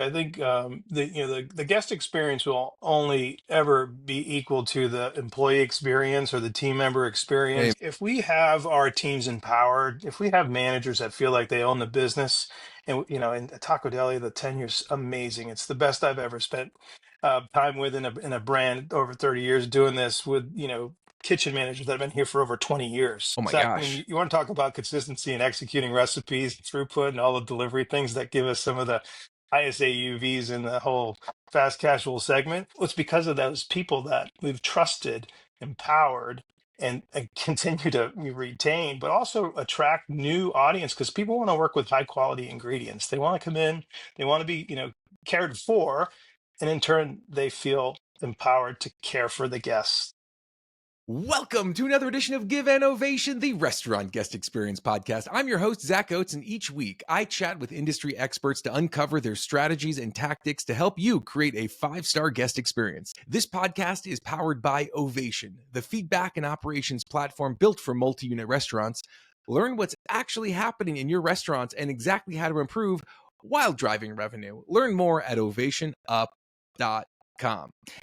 I think the guest experience will only ever be equal to the employee experience or the team member Hey, experience. If we have our teams empowered, if we have managers that feel like they own the business, and in Taco Deli, the tenure's amazing. It's the best I've ever spent time with in a brand over 30 years doing this with kitchen managers that have been here for over 20 years. oh my Zach, I mean, gosh. you want to talk about consistency and executing recipes, throughput, and all the delivery things that give us some of the highest AUVs in the whole fast casual segment. Well, it's because of those people that we've trusted, empowered, and continue to retain, but also attract new audience because people want to work with high quality ingredients. They want to come in, they want to be, cared for, and in turn, they feel empowered to care for the guests. Welcome to another edition of Give an Ovation, the restaurant guest experience podcast. I'm your host, Zack Oates, and each week I chat with industry experts to uncover their strategies and tactics to help you create a 5-star guest experience. This podcast is powered by Ovation, the feedback and operations platform built for multi-unit restaurants. Learn what's actually happening in your restaurants and exactly how to improve while driving revenue. Learn more at ovationup.com.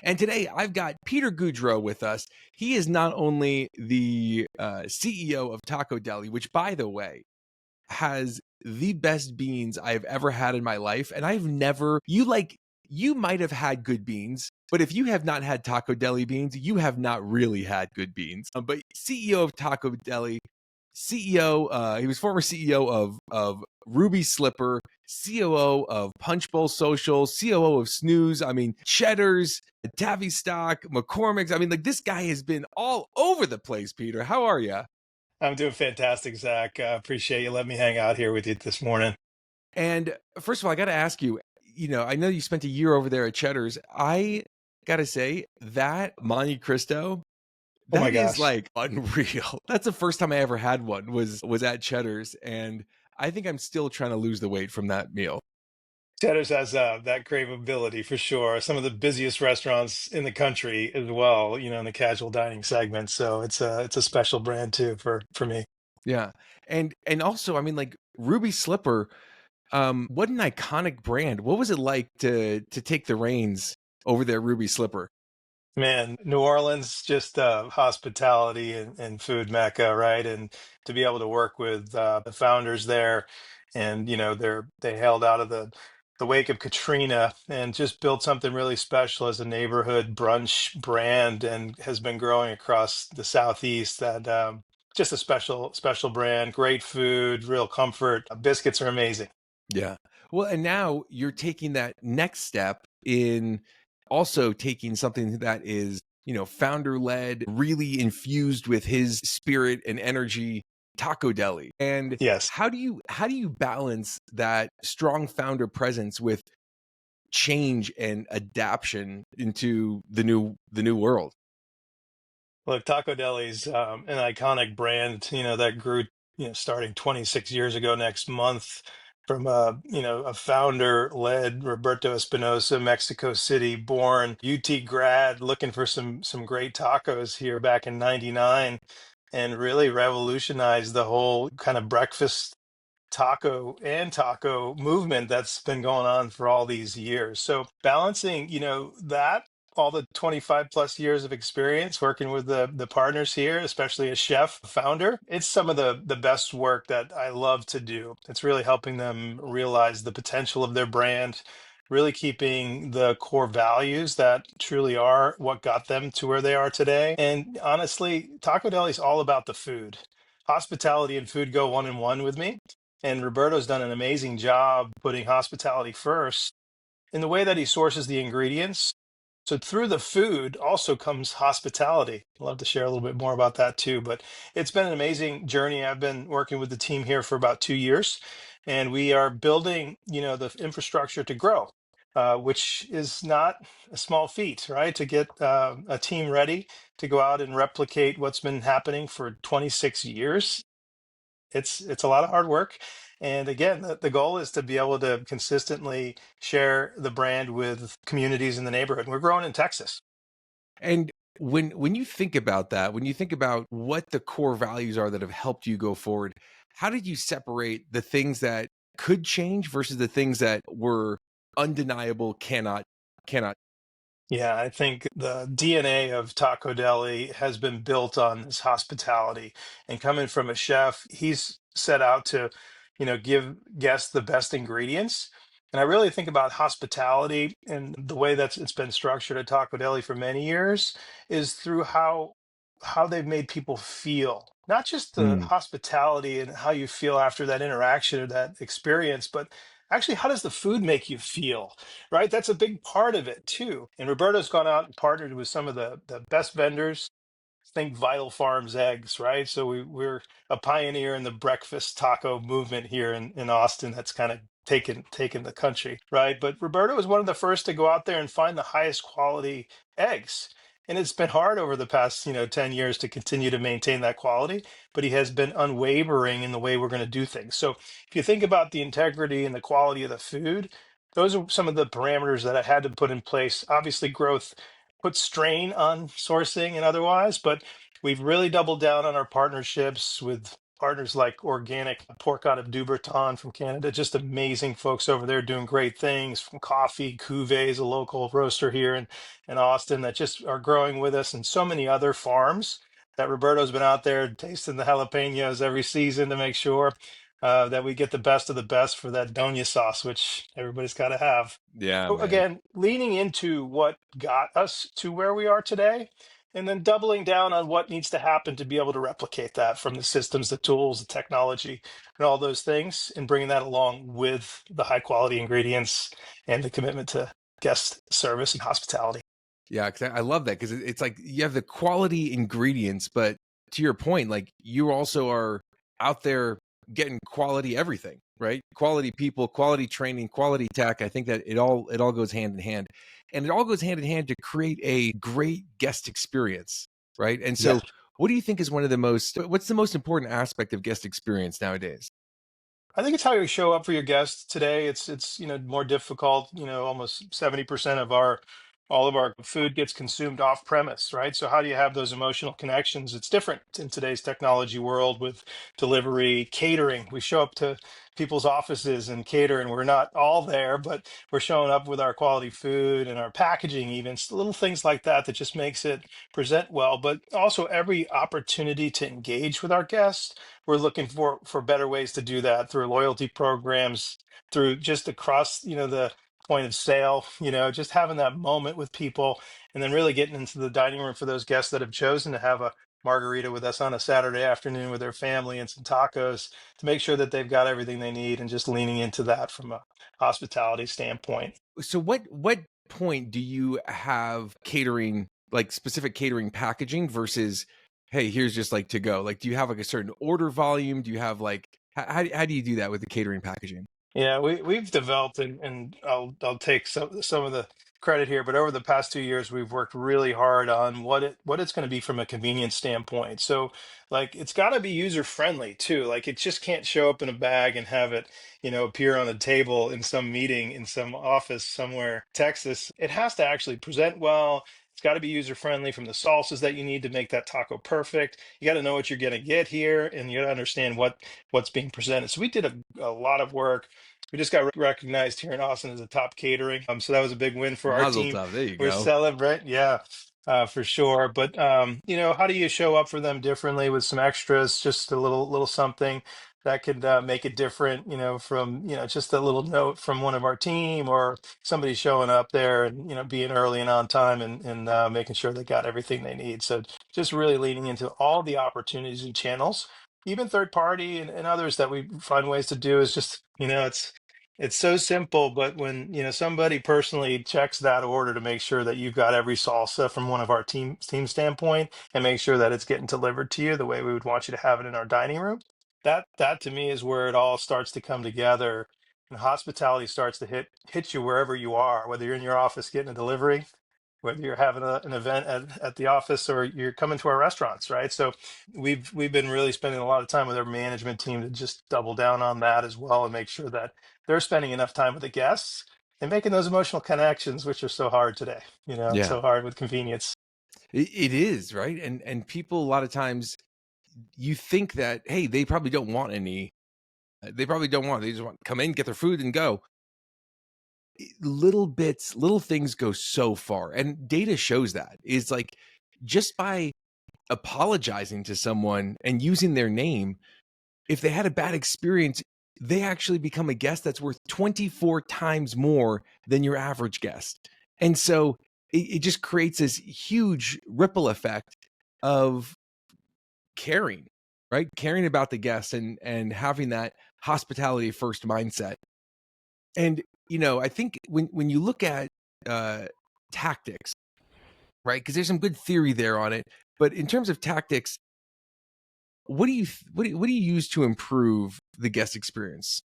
And today I've got Peter Gaudreau with us. He is not only the CEO of Tacodeli, which, by the way, has the best beans I've ever had in my life. And you might have had good beans, but if you have not had Tacodeli beans, you have not really had good beans. But CEO of Tacodeli, he was former CEO of Ruby Slipper, COO of Punch Bowl Social, COO of Snooze. I mean, Cheddar's, Tavistock, McCormick's. I mean, like, this guy has been all over the place. Peter, how are you? I'm doing fantastic, Zach. Appreciate you letting me hang out here with you this morning. And first of all, I got to ask you, I know you spent a year over there at Cheddar's. I got to say that Monte Cristo, Oh my that is gosh. like unreal. That's the first time I ever had one was at Cheddar's, and I think I'm still trying to lose the weight from that meal. Cheddar's has that craveability for sure. Some of the busiest restaurants in the country as well, in the casual dining segment. So it's a special brand too for me. Yeah. And also, I mean, like, Ruby Slipper, what an iconic brand. What was it like to take the reins over there, Ruby Slipper? Man, New Orleans, just hospitality and food mecca, right? And to be able to work with the founders there, and they held out of the wake of Katrina and just built something really special as a neighborhood brunch brand, and has been growing across the Southeast. That just a special brand, great food, real comfort. Biscuits are amazing. Yeah. Well, and now you're taking that next step in also taking something that is, founder led, really infused with his spirit and energy, Taco Deli. And Yes. how do you balance that strong founder presence with change and adaptation into the new world? Look, Taco Deli's an iconic brand, that grew, starting 26 years ago next month from a founder-led Roberto Espinosa, Mexico City born UT grad, looking for some great tacos here back in '99, and really revolutionized the whole kind of breakfast taco movement that's been going on for all these years. So balancing, that all the 25 plus years of experience working with the partners here, especially as chef founder, it's some of the best work that I love to do. It's really helping them realize the potential of their brand, really keeping the core values that truly are what got them to where they are today. And honestly, Taco Deli is all about the food. Hospitality and food go one in one with me. And Roberto's done an amazing job putting hospitality first in the way that he sources the ingredients. So through the food also comes hospitality. I'd love to share a little bit more about that too. But it's been an amazing journey. I've been working with the team here for about 2 years, and we are building, the infrastructure to grow, which is not a small feat, right? To get a team ready to go out and replicate what's been happening for 26 years, it's a lot of hard work. And again, the goal is to be able to consistently share the brand with communities in the neighborhood. We're growing in Texas. And when you think about that, when you think about what the core values are that have helped you go forward, how did you separate the things that could change versus the things that were undeniable, cannot. Yeah, I think the DNA of Tacodeli has been built on this hospitality. And coming from a chef, he's set out to, give guests the best ingredients. And I really think about hospitality and the way that it's been structured at Taco Deli for many years is through how they've made people feel. Not just the Mm, hospitality and how you feel after that interaction or that experience, but actually how does the food make you feel? Right? That's a big part of it too. And Roberto's gone out and partnered with some of the best vendors. Think Vital Farms eggs, right? So we're a pioneer in the breakfast taco movement here in Austin. That's kind of taken the country, right? But Roberto was one of the first to go out there and find the highest quality eggs. And it's been hard over the past, 10 years to continue to maintain that quality, but he has been unwavering in the way we're going to do things. So if you think about the integrity and the quality of the food, those are some of the parameters that I had to put in place. Obviously, growth puts strain on sourcing and otherwise, but we've really doubled down on our partnerships with partners like Organic Pork out of Duberton from Canada. Just amazing folks over there doing great things from coffee. Cuvée is a local roaster here in Austin that just are growing with us, and so many other farms that Roberto's been out there tasting the jalapenos every season to make sure that we get the best of the best for that Doña sauce, which everybody's got to have. yeah, So man. again, leaning into what got us to where we are today, and then doubling down on what needs to happen to be able to replicate that from the systems, the tools, the technology, and all those things, and bringing that along with the high quality ingredients and the commitment to guest service and hospitality. Yeah, because I love that because it's like you have the quality ingredients, but to your point, like you also are out there getting quality everything, right? Quality people, quality training, quality tech. I think that it all goes hand in hand, and it all goes hand in hand to create a great guest experience, right? And Yeah. so, what do you think is what's the most important aspect of guest experience nowadays? I think it's how you show up for your guests today. It's more difficult. Almost 70% of our all of our food gets consumed off premise, right? So how do you have those emotional connections? It's different in today's technology world with delivery, catering. We show up to people's offices and cater, and we're not all there, but we're showing up with our quality food and our packaging, even little things like that that just makes it present well. But also every opportunity to engage with our guests, we're looking for better ways to do that through loyalty programs, through just across the point of sale, just having that moment with people, and then really getting into the dining room for those guests that have chosen to have a margarita with us on a Saturday afternoon with their family and some tacos to make sure that they've got everything they need, and just leaning into that from a hospitality standpoint. So what point do you have catering, like specific catering packaging versus, hey, here's just like to go? Like, do you have like a certain order volume? Do you have like how do you do that with the catering packaging? Yeah, we've developed, and I'll take some of the credit here, but over the past 2 years, we've worked really hard on what it's going to be from a convenience standpoint. So, like, it's got to be user friendly too. Like, it just can't show up in a bag and have it, appear on a table in some meeting in some office somewhere, Texas. It has to actually present well. It's got to be user friendly from the salsas that you need to make that taco perfect. You got to know what you're going to get here, and you got to understand what's being presented. So we did a lot of work. We just got recognized here in Austin as a top catering. So that was a big win for our Mazel team. tov. There you We're go. celebrating, yeah, for sure. But how do you show up for them differently with some extras? Just a little something that could make it different. From just a little note from one of our team or somebody showing up there and being early and on time and making sure they got everything they need. So just really leaning into all the opportunities and channels, even third party and others that we find ways to do is just it's so simple, but when somebody personally checks that order to make sure that you've got every salsa from one of our team standpoint and make sure that it's getting delivered to you the way we would want you to have it in our dining room, that to me is where it all starts to come together, and hospitality starts to hit you wherever you are, whether you're in your office getting a delivery, whether you're having an event at the office or you're coming to our restaurants, right? So we've been really spending a lot of time with our management team to just double down on that as well and make sure that they're spending enough time with the guests and making those emotional connections, which are so hard today. It's Yeah, so hard with convenience. it is right, and people a lot of times you think that hey, they probably don't want any. They probably don't want. They just want come in, get their food, and go. little bits, little things go so far. And data shows that. Is like just by apologizing to someone and using their name, if they had a bad experience, they actually become a guest that's worth 24 times more than your average guest. And so it just creates this huge ripple effect of caring, right? Caring about the guests and having that hospitality first mindset. And I think when you look at tactics, right? Because there's some good theory there on it, but in terms of tactics, what do you use to improve the guest experience?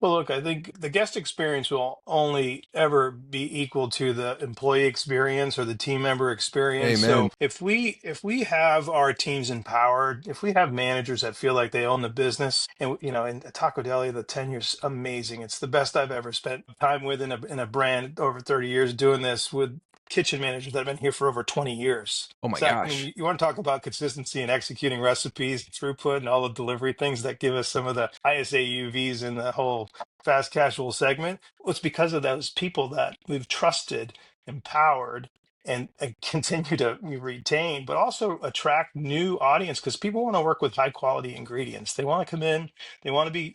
Well, look, I think the guest experience will only ever be equal to the employee experience or the team member experience. Amen. So if we have our teams empowered, if we have managers that feel like they own the business, and in Tacodeli, the tenure's amazing. It's the best I've ever spent time with in a brand over 30 years doing this with kitchen managers that have been here for over 20 years. Oh my Zach, I mean, gosh. you want to talk about consistency and executing recipes, throughput, and all the delivery things that give us some of the highest AUVs in the whole fast casual segment? Well, it's because of those people that we've trusted, empowered, and continue to retain, but also attract new audience because people want to work with high quality ingredients. They want to come in, they want to be,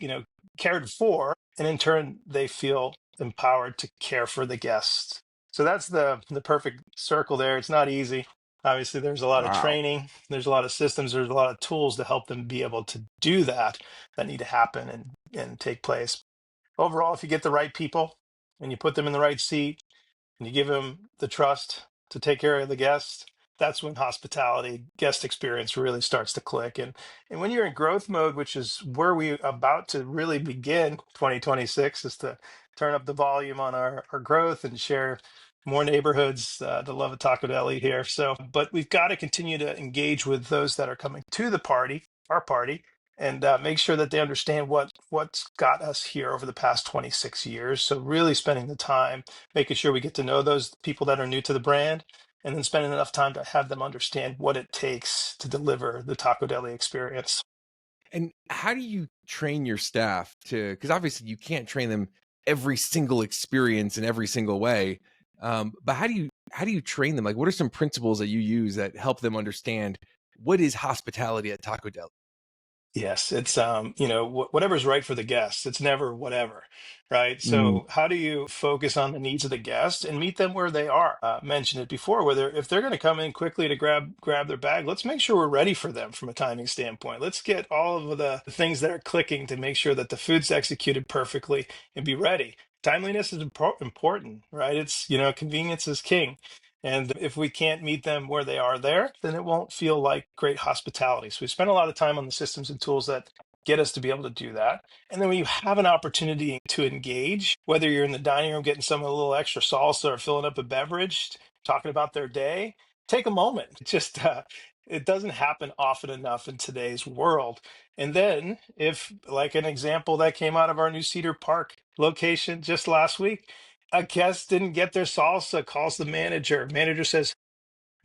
cared for, and in turn, they feel empowered to care for the guests. So that's the perfect circle there. It's not easy. Obviously, there's a lot of Wow. training, there's a lot of systems, there's a lot of tools to help them be able to do that need to happen and take place. Overall, if you get the right people and you put them in the right seat and you give them the trust to take care of the guests, that's when hospitality guest experience really starts to click. And when you're in growth mode, which is where we about to really begin 2026, is to turn up the volume on our growth and share more neighborhoods, the love of Taco Deli here. So, but we've got to continue to engage with those that are coming to the party, our party, and make sure that they understand what's got us here over the past 26 years. So really spending the time making sure we get to know those people that are new to the brand, and then spending enough time to have them understand what it takes to deliver the Taco Deli experience. And how do you train your staff to, because obviously you can't train them every single experience in every single way. But how do you train them? Like, what are some principles that you use that help them understand what is hospitality at Taco Deli? Yes, it's whatever's right for the guests. It's never whatever, right? Mm, So how do you focus on the needs of the guest and meet them where they are? Mentioned it before, whether if they're going to come in quickly to grab their bag, let's make sure we're ready for them from a timing standpoint. Let's get all of the things that are clicking to make sure that the food's executed perfectly and be ready. Timeliness is important, right? It's convenience is king. And if we can't meet them where they are there, then it won't feel like great hospitality. So we spend a lot of time on the systems and tools that get us to be able to do that. And then when you have an opportunity to engage, whether you're in the dining room getting some a little extra salsa or filling up a beverage, talking about their day, take a moment. It doesn't happen often enough in today's world. And then, if like an example that came out of our new Cedar Park location just last week, a guest didn't get their salsa, calls the manager. Manager says,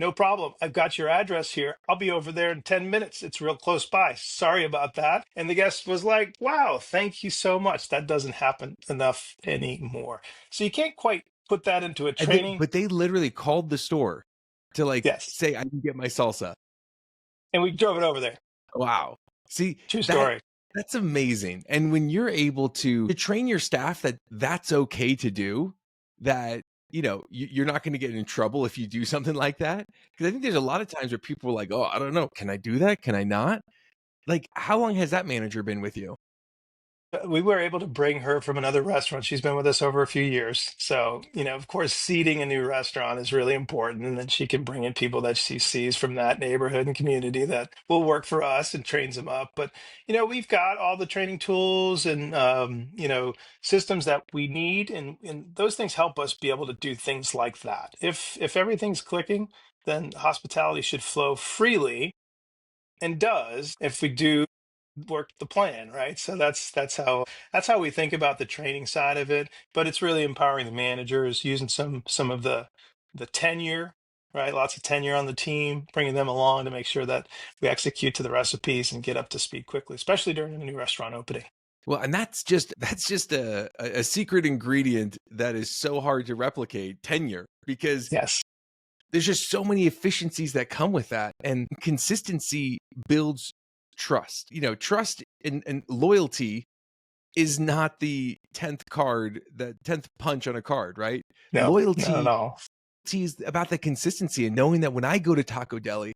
"No problem. I've got your address here. I'll be over there in 10 minutes. It's real close by. Sorry about that." And the guest was like, "Wow, thank you so much." That doesn't happen enough anymore. So you can't quite put that into a and they, training. but they literally called the store to like Yes. say, I can get my salsa. And we drove it over there. Wow. See, True that story. that's amazing. And when you're able to train your staff that that's okay to do, that you're not going to get in trouble if you do something like that. Because I think there's a lot of times where people are like, "Oh, I don't know, can I do that? Can I not?" Like, how long has that manager been with you? We were able to bring her from another restaurant. She's been with us over a few years. So, of course, seeding a new restaurant is really important. And then she can bring in people that she sees from that neighborhood and community that will work for us and trains them up. But, we've got all the training tools and, systems that we need. And those things help us be able to do things like that. If everything's clicking, then hospitality should flow freely and does if we do work the plan, right? So that's how we think about the training side of it. But it's really empowering the managers, using some of the tenure, right? Lots of tenure on the team, bringing them along to make sure that we execute to the recipes and get up to speed quickly, especially during a new restaurant opening. Well, and that's just a secret ingredient that is so hard to replicate, tenure, because Yes. there's just so many efficiencies that come with that. And consistency builds trust. Trust and loyalty is not the 10th card, the 10th punch on a card, right? No, not at Loyalty all. is about the consistency and knowing that when I go to Tacodeli,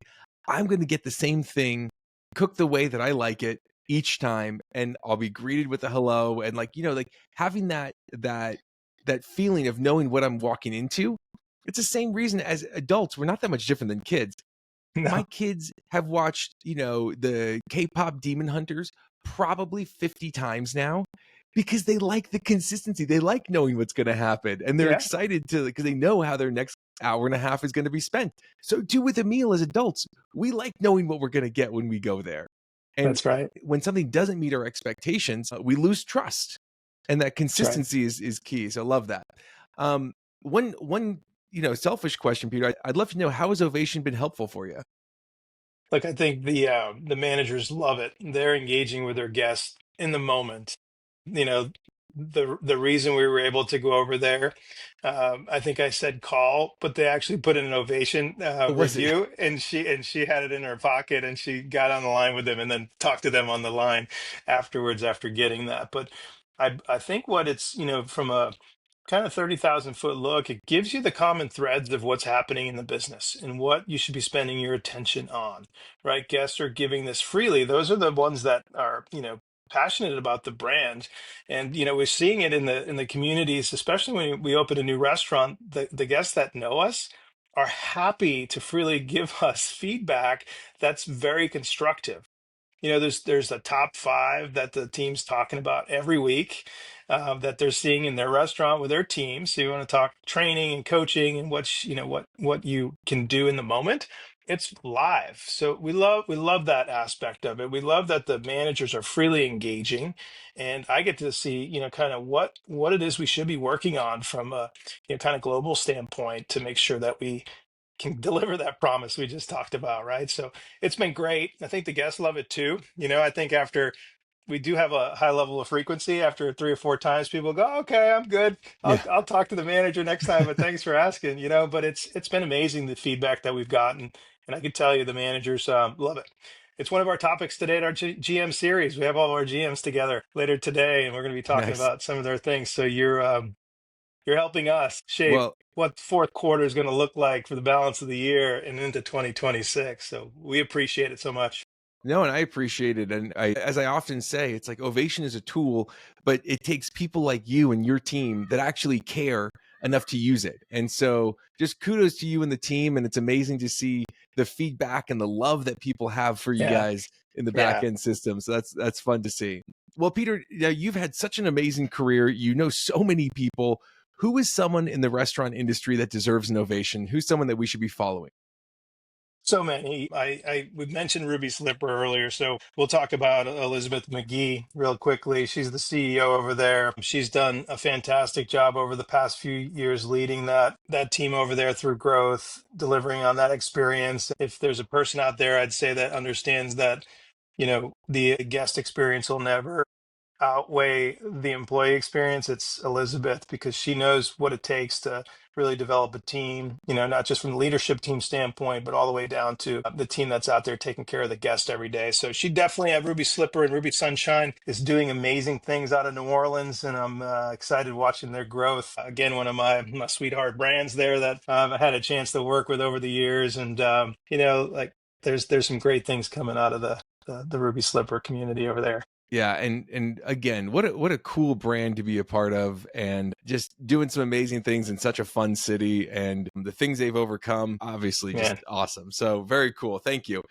I'm going to get the same thing cooked the way that I like it each time, and I'll be greeted with a hello, and like having that feeling of knowing what I'm walking into. It's the same reason as adults we're not that much different than kids. My No. kids have watched, the K-pop Demon Hunters probably 50 times now because they like the consistency. They like knowing what's going to happen, and they're Yeah, excited because they know how their next hour and a half is going to be spent. So too with a meal as adults, we like knowing what we're going to get when we go there. And that's right. when something doesn't meet our expectations, we lose trust. And that That's right. consistency is key. So I love that. One selfish question, Peter. I'd love to know, how has Ovation been helpful for you? Look, I think the managers love it. They're engaging with their guests in the moment. You know, the reason we were able to go over there, I think I said call, but they actually put in an Ovation What was it? review, and she had it in her pocket, and she got on the line with them, and then talked to them on the line afterwards after getting that. But I think what it's, from a kind of 30,000 foot look, it gives you the common threads of what's happening in the business and what you should be spending your attention on, right? Guests are giving this freely. Those are the ones that are, passionate about the brand. And, we're seeing it in the communities, especially when we open a new restaurant. The guests that know us are happy to freely give us feedback that's very constructive. There's a top five that the team's talking about every week, that they're seeing in their restaurant with their team. So you want to talk training and coaching and what you can do in the moment. It's live. So we love that aspect of it. We love that the managers are freely engaging, and I get to see, kind of what it is we should be working on from a, kind of global standpoint to make sure that we can deliver that promise we just talked about, right? So it's been great. I think the guests love it too. I think after we do have a high level of frequency, after 3 or 4 times, people go, "Okay, I'm good. I'll Yeah. I'll talk to the manager next time." But thanks for asking. But it's been amazing the feedback that we've gotten, and I can tell you the managers love it. It's one of our topics today at our GM series. We have all of our GMs together later today, and we're going to be talking Nice. about some of their things. So you're helping us shape Well, what fourth quarter is going to look like for the balance of the year and into 2026. So we appreciate it so much. no, and I appreciate it. And as I often say, it's like Ovation is a tool, but it takes people like you and your team that actually care enough to use it. And so just kudos to you and the team. And it's amazing to see the feedback and the love that people have for you Yeah. guys in the back Yeah. end system. So that's fun to see. Well, Peter, you've had such an amazing career. You know so many people. Who is someone in the restaurant industry that deserves an ovation? Who's someone that we should be following? So many. We mentioned Ruby Slipper earlier, so we'll talk about Elizabeth McGee real quickly. She's the CEO over there. She's done a fantastic job over the past few years leading that team over there through growth, delivering on that experience. If there's a person out there, I'd say that understands that, the guest experience will never outweigh the employee experience, it's Elizabeth, because she knows what it takes to really develop a team, not just from the leadership team standpoint, but all the way down to the team that's out there taking care of the guest every day. So she definitely had Ruby Slipper, and Ruby Sunshine is doing amazing things out of New Orleans, and I'm excited watching their growth. Again, one of my sweetheart brands there that I had a chance to work with over the years, and like there's some great things coming out of the Ruby Slipper community over there. Yeah, and again, what a cool brand to be a part of, and just doing some amazing things in such a fun city, and the things they've overcome, obviously just Man. awesome. So very cool. Thank you.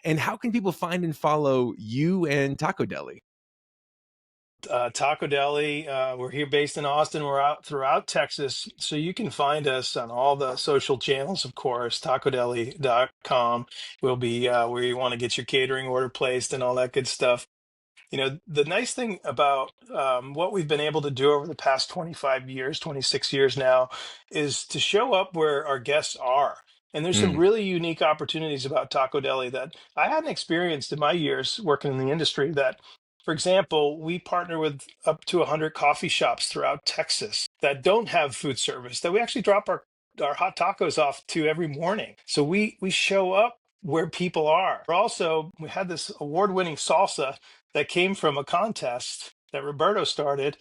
And how can people find and follow you and Tacodeli? Tacodeli. We're here based in Austin. We're out throughout Texas. So you can find us on all the social channels, of course. Tacodeli.com will be where you want to get your catering order placed and all that good stuff. The nice thing about what we've been able to do over the past 25 years, 26 years now, is to show up where our guests are. And there's some Mm, really unique opportunities about Taco Deli that I hadn't experienced in my years working in the industry that For example, we partner with up to 100 coffee shops throughout Texas that don't have food service that we actually drop our hot tacos off to every morning. So we show up where people are. Also, we had this award-winning salsa that came from a contest that Roberto started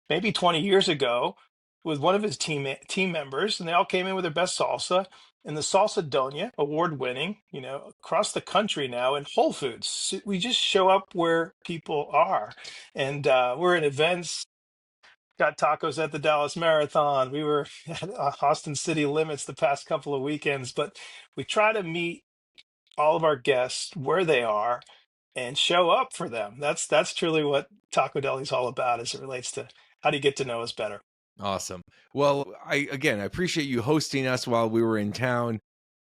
maybe 20 years ago with one of his team members, and they all came in with their best salsa. And the salsa doña, award winning, across the country now in Whole Foods. So we just show up where people are, and we're in events. Got tacos at the Dallas Marathon. We were at Austin City Limits the past couple of weekends, but we try to meet all of our guests where they are and show up for them. That's truly what Taco Deli is all about as it relates to how do you get to know us better. Awesome. Well, I appreciate you hosting us while we were in town,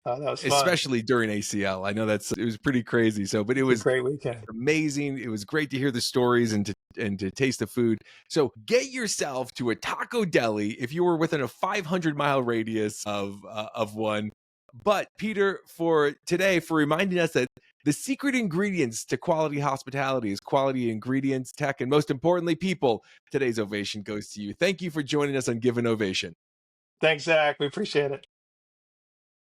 That was fun. especially during ACL. I know it was pretty crazy. So, but it It's a was great weekend. amazing. It was great to hear the stories and to taste the food. So get yourself to a Taco Deli if you were within a 500-mile radius of one. But Peter, for today, for reminding us that the secret ingredients to quality hospitality is quality ingredients, tech, and most importantly, people. Today's ovation goes to you. Thank you for joining us on Give an Ovation. Thanks, Zach. We appreciate it.